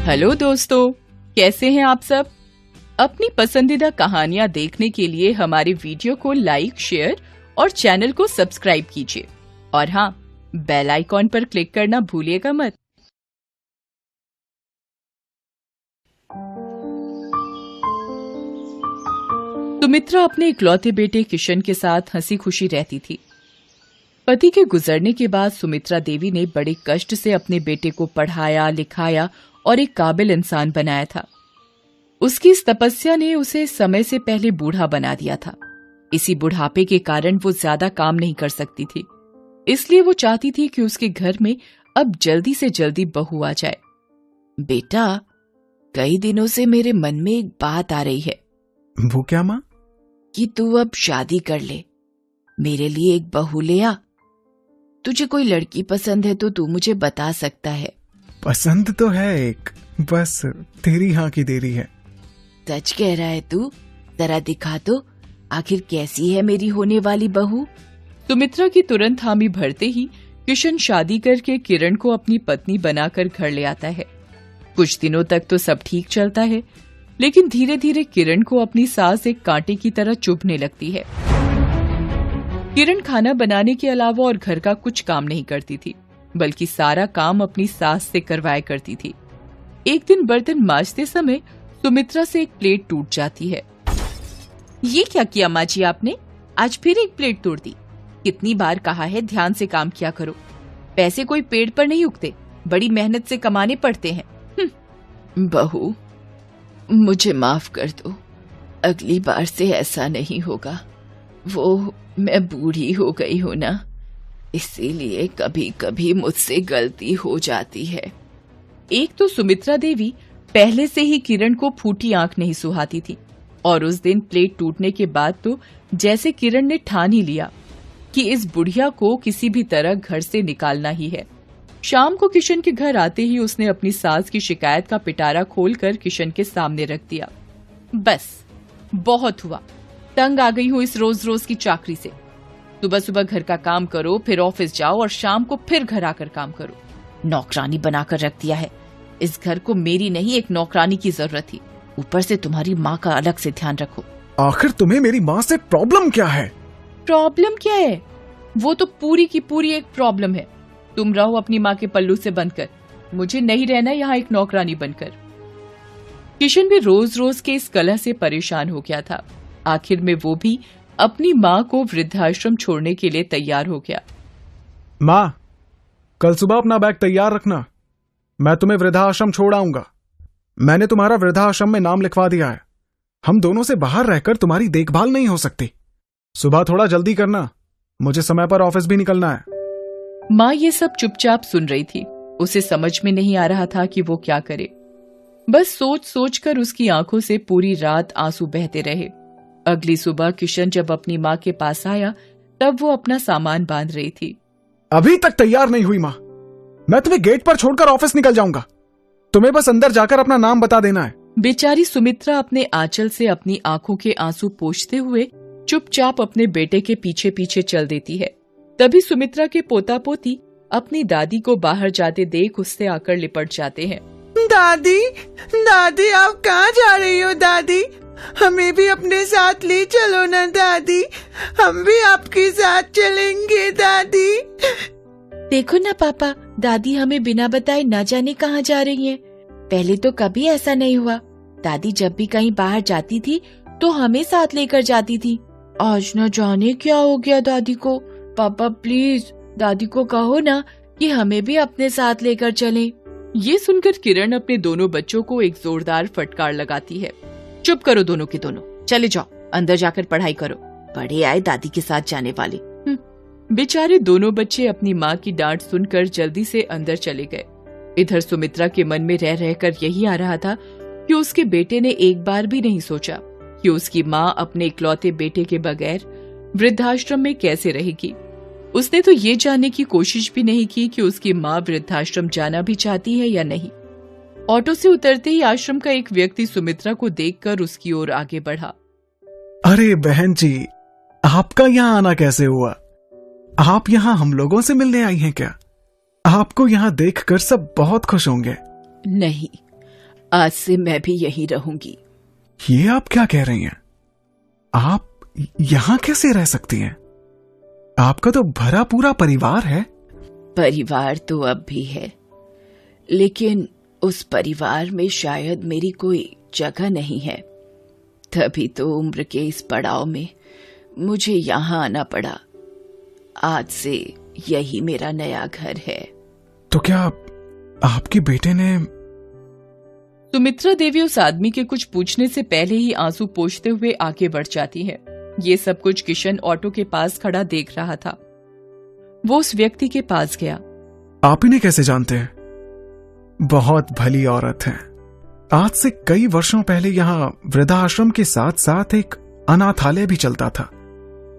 Hello दोस्तों, कैसे हैं आप सब। अपनी पसंदीदा कहानियां देखने के लिए हमारे वीडियो को लाइक, शेयर और चैनल को सब्सक्राइब कीजिए। और हाँ, बेल आइकॉन पर क्लिक करना भूलिएगा मत। सुमित्रा अपने इकलौते बेटे किशन के साथ हंसी खुशी रहती थी। पति के गुजरने के बाद सुमित्रा देवी ने बड़े कष्ट से अपने बेटे को पढ़ाया, लिखाया और एक काबिल इंसान बनाया था। उसकी इस तपस्या ने उसे समय से पहले बूढ़ा बना दिया था। इसी बुढ़ापे के कारण वो ज्यादा काम नहीं कर सकती थी, इसलिए वो चाहती थी कि उसके घर में अब जल्दी से जल्दी बहू आ जाए। बेटा, कई दिनों से मेरे मन में एक बात आ रही है। वो क्या माँ? कि तू अब शादी कर ले, मेरे लिए एक बहू ले आ। तुझे कोई लड़की पसंद है तो तू मुझे बता सकता है। पसंद तो है एक, बस तेरी हाँ की देरी है। सच कह रहा है तू? जरा दिखा तो, आखिर कैसी है मेरी होने वाली बहू। सुमित्रा की तुरंत हामी भरते ही किशन शादी करके किरण को अपनी पत्नी बनाकर घर ले आता है। कुछ दिनों तक तो सब ठीक चलता है, लेकिन धीरे धीरे किरण को अपनी सास एक कांटे की तरह चुभने लगती है। किरण खाना बनाने के अलावा और घर का कुछ काम नहीं करती थी, बल्कि सारा काम अपनी सास से करवाया करती थी। एक दिन बर्तन मांजते समय सुमित्रा से एक प्लेट टूट जाती है। ये क्या किया माँ जी आपने? आज फिर एक प्लेट तोड़ दी। कितनी बार कहा है ध्यान से काम किया करो। पैसे कोई पेड़ पर नहीं उगते, बड़ी मेहनत से कमाने पड़ते हैं। बहू, मुझे माफ कर दो, अगली बार से ऐसा नहीं होगा। वो मैं बूढ़ी हो गई हूँ ना, इसीलिए कभी कभी मुझसे गलती हो जाती है। एक तो सुमित्रा देवी पहले से ही किरण को फूटी आंख नहीं सुहाती थी, और उस दिन प्लेट टूटने के बाद तो जैसे किरण ने ठान ही लिया कि इस बुढ़िया को किसी भी तरह घर से निकालना ही है। शाम को किशन के घर आते ही उसने अपनी सास की शिकायत का पिटारा खोलकर किशन के सामने रख दिया। बस बहुत हुआ, तंग आ गई हूँ इस रोज रोज की चाकरी से। सुबह सुबह घर का काम करो, फिर ऑफिस जाओ और शाम को फिर घर आकर काम करो। नौकरानी बनाकर रख दिया है। इस घर को मेरी नहीं, एक नौकरानी की जरूरत थी। ऊपर से तुम्हारी माँ का अलग से ध्यान रखो। आखिर तुम्हें मेरी माँ से प्रॉब्लम क्या है? प्रॉब्लम क्या है? वो तो पूरी की पूरी एक प्रॉब्लम है। तुम रहो अपनी माँ के पल्लू से बंधकर, मुझे नहीं रहना यहाँ एक नौकरानी बनकर। किशन भी रोज रोज के इस कलह से परेशान हो गया था। आखिर में वो भी अपनी माँ को वृद्धाश्रम छोड़ने के लिए तैयार हो गया। माँ, कल सुबह अपना बैग तैयार रखना, मैं तुम्हें वृद्धाश्रम छोड़ आऊंगा। मैंने तुम्हारा वृद्धाश्रम में नाम लिखवा दिया है। हम दोनों से बाहर रहकर तुम्हारी देखभाल नहीं हो सकती। सुबह थोड़ा जल्दी करना, मुझे समय पर ऑफिस भी निकलना है। माँ ये सब चुपचाप सुन रही थी। उसे समझ में नहीं आ रहा था कि वो क्या करे। बस सोच सोच कर उसकी आंखों से पूरी रात आंसू बहते रहे। अगली सुबह किशन जब अपनी माँ के पास आया, तब वो अपना सामान बांध रही थी। अभी तक तैयार नहीं हुई माँ, मैं तुम्हें गेट पर छोड़कर ऑफिस निकल जाऊंगा। तुम्हें बस अंदर जाकर अपना नाम बता देना है। बेचारी सुमित्रा अपने आंचल से अपनी आंखों के आंसू पोंछते हुए चुपचाप अपने बेटे के पीछे पीछे चल देती है। तभी सुमित्रा के पोता पोती अपनी दादी को बाहर जाते देख उससे आकर लिपट जाते हैं। दादी, दादी आप कहाँ जा रही हो? दादी, हमें भी अपने साथ ले चलो ना दादी, हम भी आपके साथ चलेंगे दादी। देखो ना पापा, दादी हमें बिना बताए न जाने कहाँ जा रही हैं। पहले तो कभी ऐसा नहीं हुआ। दादी जब भी कहीं बाहर जाती थी तो हमें साथ लेकर जाती थी। आज न जाने क्या हो गया दादी को। पापा प्लीज दादी को कहो ना कि हमें भी अपने साथ लेकर चलें। ये सुनकर किरण अपने दोनों बच्चों को एक जोरदार फटकार लगाती है। चुप करो दोनों के दोनों, चले जाओ अंदर जाकर पढ़ाई करो। बड़े आए दादी के साथ जाने वाले। बेचारे दोनों बच्चे अपनी माँ की डांट सुनकर जल्दी से अंदर चले गए। इधर सुमित्रा के मन में रह रहकर यही आ रहा था कि उसके बेटे ने एक बार भी नहीं सोचा कि उसकी माँ अपने इकलौते बेटे के बगैर वृद्धाश्रम में कैसे रहेगी। उसने तो ये जानने की कोशिश भी नहीं की कि उसकी माँ वृद्धाश्रम जाना भी चाहती है या नहीं। ऑटो से उतरते ही आश्रम का एक व्यक्ति सुमित्रा को देखकर उसकी ओर आगे बढ़ा। अरे बहन जी, आपका यहाँ आना कैसे हुआ? आप यहाँ हम लोगों से मिलने आई हैं क्या? आपको यहाँ देखकर सब बहुत खुश होंगे। नहीं, आज से मैं भी यहीं रहूंगी। ये आप क्या कह रही हैं? आप यहां कैसे रह सकती हैं? आपका तो भरा पूरा परिवार है। परिवार तो अब भी है, लेकिन उस परिवार में शायद मेरी कोई जगह नहीं है। तभी तो उम्र के इस पड़ाव में मुझे यहाँ आना पड़ा। आज से यही मेरा नया घर है। तो क्या आपके बेटे ने? सुमित्रा देवी उस आदमी के कुछ पूछने से पहले ही आंसू पोंछते हुए आगे बढ़ जाती है। ये सब कुछ किशन ऑटो के पास खड़ा देख रहा था। वो उस व्यक्ति के पास गया। आप इन्हें कैसे जानते हैं? बहुत भली औरत है। आज से कई वर्षों पहले यहाँ वृद्धाश्रम के साथ साथ एक अनाथालय भी चलता था।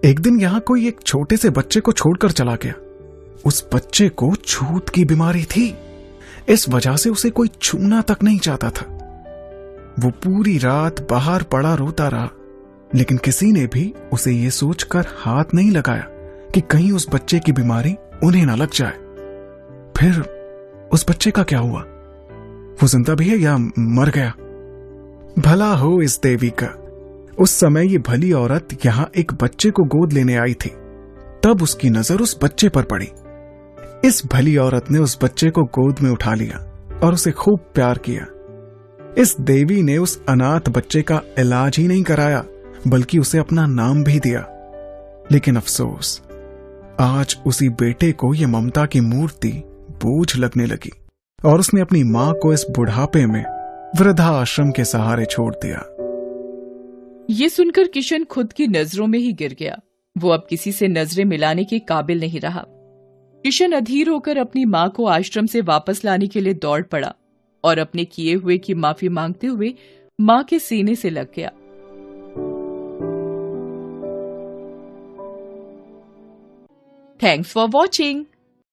एक दिन यहाँ कोई एक छोटे से बच्चे को छोड़कर चला गया। उस बच्चे को छूत की बीमारी थी। इस वजह से उसे कोई छूना तक नहीं चाहता था। वो पूरी रात बाहर पड़ा रोता रहा, लेकिन किसी ने भी उसे ये सोचकर हाथ नहीं लगाया कि कहीं उस बच्चे की बीमारी उन्हें ना लग जाए। फिर उस बच्चे का क्या हुआ? वो जिंदा भी है या मर गया? भला हो इस देवी का। उस समय ये भली औरत यहां एक बच्चे को गोद लेने आई थी। तब उसकी नजर उस बच्चे पर पड़ी। इस भली औरत ने उस बच्चे को गोद में उठा लिया और उसे खूब प्यार किया। इस देवी ने उस अनाथ बच्चे का इलाज ही नहीं कराया, बल्कि उसे अपना नाम भी दिया। लेकिन अफसोस, आज उसी बेटे को यह ममता की मूर्ति बोझ लगने लगी और उसने अपनी मां को इस बुढ़ापे में वृद्धाश्रम के सहारे छोड़ दिया। ये सुनकर किशन खुद की नजरों में ही गिर गया। वो अब किसी से नजरें मिलाने के काबिल नहीं रहा। किशन अधीर होकर अपनी मां को आश्रम से वापस लाने के लिए दौड़ पड़ा और अपने किए हुए की माफी मांगते हुए मां के सीने से लग गया। Thanks for watching.